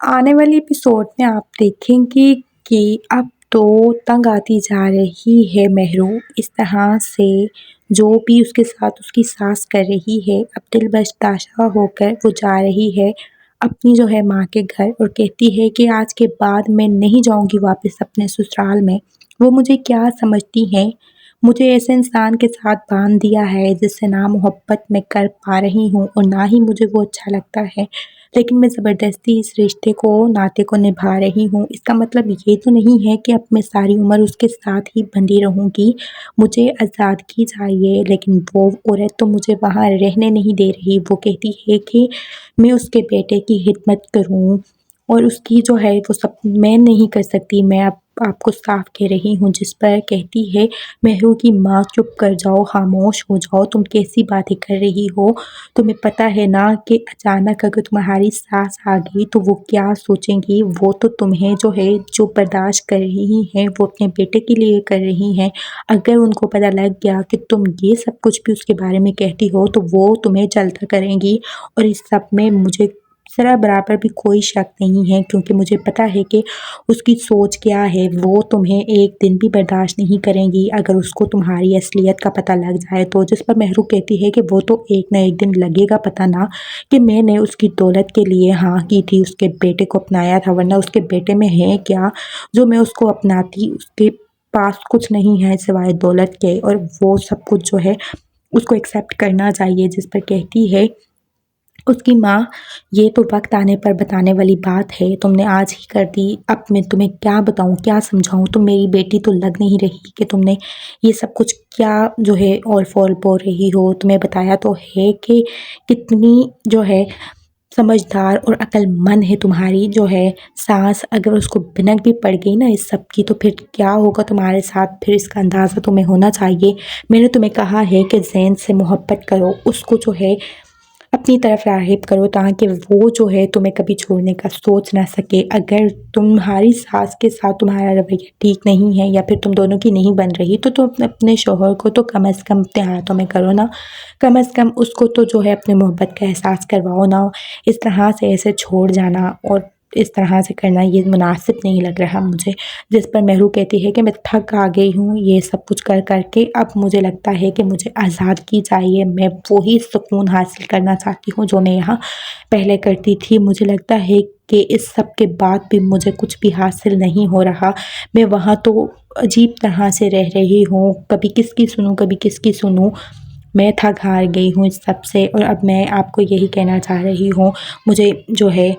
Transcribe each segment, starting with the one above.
آنے والے ایپیسوڈ میں آپ دیکھیں گے کہ اب تو تنگ آتی جا رہی ہے مہرو، اس طرح سے جو بھی اس کے ساتھ اس کی ساس کر رہی ہے، اب دل برداشتہ ہو کر وہ جا رہی ہے اپنی جو ہے ماں کے گھر، اور کہتی ہے کہ آج کے بعد میں نہیں جاؤں گی واپس اپنے سسرال میں۔ وہ مجھے کیا سمجھتی ہیں؟ مجھے ایسے انسان کے ساتھ باندھ دیا ہے جس سے نہ محبت میں کر پا رہی ہوں اور نہ ہی مجھے وہ اچھا لگتا ہے، لیکن میں زبردستی اس رشتے کو، ناطے کو نبھا رہی ہوں۔ اس کا مطلب یہ تو نہیں ہے کہ اب میں ساری عمر اس کے ساتھ ہی بندھی رہوں گی۔ مجھے آزادگی چاہیے، لیکن وہ عورت تو مجھے وہاں رہنے نہیں دے رہی۔ وہ کہتی ہے کہ میں اس کے بیٹے کی خدمت کروں، اور اس کی جو ہے وہ سب میں نہیں کر سکتی۔ میں اب آپ کو صاف کہہ رہی ہوں، جس پر کہتی ہے مہرو کی ماں چپ کر جاؤ، خاموش ہو جاؤ، تم کیسی باتیں کر رہی ہو؟ تمہیں پتہ ہے نا کہ اچانک اگر تمہاری ساس آ گئی تو وہ کیا سوچیں گی؟ وہ تو تمہیں جو ہے جو برداشت کر رہی ہیں وہ اپنے بیٹے کے لیے کر رہی ہیں۔ اگر ان کو پتہ لگ گیا کہ تم یہ سب کچھ بھی اس کے بارے میں کہتی ہو تو وہ تمہیں جلد کریں گی، اور اس سب میں مجھے ذرا برابر بھی کوئی شک نہیں ہے، کیونکہ مجھے پتہ ہے کہ اس کی سوچ کیا ہے۔ وہ تمہیں ایک دن بھی برداشت نہیں کریں گی اگر اس کو تمہاری اصلیت کا پتہ لگ جائے تو۔ جس پر مہرو کہتی ہے کہ وہ تو ایک نہ ایک دن لگے گا پتہ نا، کہ میں نے اس کی دولت کے لیے ہاں کی تھی، اس کے بیٹے کو اپنایا تھا، ورنہ اس کے بیٹے میں ہے کیا جو میں اس کو اپناتی؟ اس کے پاس کچھ نہیں ہے سوائے دولت کے، اور وہ سب کچھ جو ہے اس کو ایکسیپٹ کرنا چاہیے۔ جس پر کہتی ہے اس کی ماں، یہ تو وقت آنے پر بتانے والی بات ہے، تم نے آج ہی کر دی، اب میں تمہیں کیا بتاؤں، کیا سمجھاؤں؟ تم میری بیٹی تو لگ نہیں رہی کہ تم نے یہ سب کچھ کیا جو ہے اور فول بول رہی ہو۔ تمہیں بتایا تو ہے کہ کتنی جو ہے سمجھدار اور عقل مند ہے تمہاری جو ہے ساس۔ اگر اس کو بھنک بھی پڑ گئی نا اس سب کی تو پھر کیا ہوگا تمہارے ساتھ، پھر اس کا اندازہ تمہیں ہونا چاہیے۔ میں نے تمہیں کہا ہے کہ زین سے محبت کرو، اس کو جو ہے اپنی طرف راغب کرو، تاکہ وہ جو ہے تمہیں کبھی چھوڑنے کا سوچ نہ سکے۔ اگر تمہاری ساس کے ساتھ تمہارا رویہ ٹھیک نہیں ہے یا پھر تم دونوں کی نہیں بن رہی تو تم اپنے شوہر کو تو کم از کم اپنے ہاتھوں میں کرو نا، کم از کم اس کو تو جو ہے اپنے محبت کا احساس کرواؤ نا۔ اس طرح سے ایسے چھوڑ جانا اور اس طرح سے کرنا یہ مناسب نہیں لگ رہا مجھے۔ جس پر مہرو کہتی ہے کہ میں تھک آ گئی ہوں یہ سب کچھ کر کر کے، اب مجھے لگتا ہے کہ مجھے آزادگی چاہیے، میں وہی سکون حاصل کرنا چاہتی ہوں جو میں یہاں پہلے کرتی تھی۔ مجھے لگتا ہے کہ اس سب کے بعد بھی مجھے کچھ بھی حاصل نہیں ہو رہا، میں وہاں تو عجیب طرح سے رہ رہی ہوں، کبھی کس کی سنوں کبھی کس کی سنوں۔ میں تھک ہار گئی ہوں اس سب سے، اور اب میں آپ کو یہی کہنا چاہ رہی ہوں، مجھے جو ہے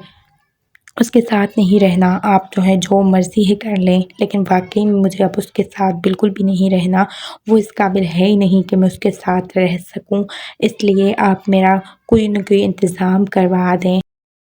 اس کے ساتھ نہیں رہنا۔ آپ جو ہے جو مرضی ہے کر لیں، لیکن واقعی میں مجھے اب اس کے ساتھ بالکل بھی نہیں رہنا۔ وہ اس قابل ہے ہی نہیں کہ میں اس کے ساتھ رہ سکوں، اس لیے آپ میرا کوئی نہ کوئی انتظام کروا دیں۔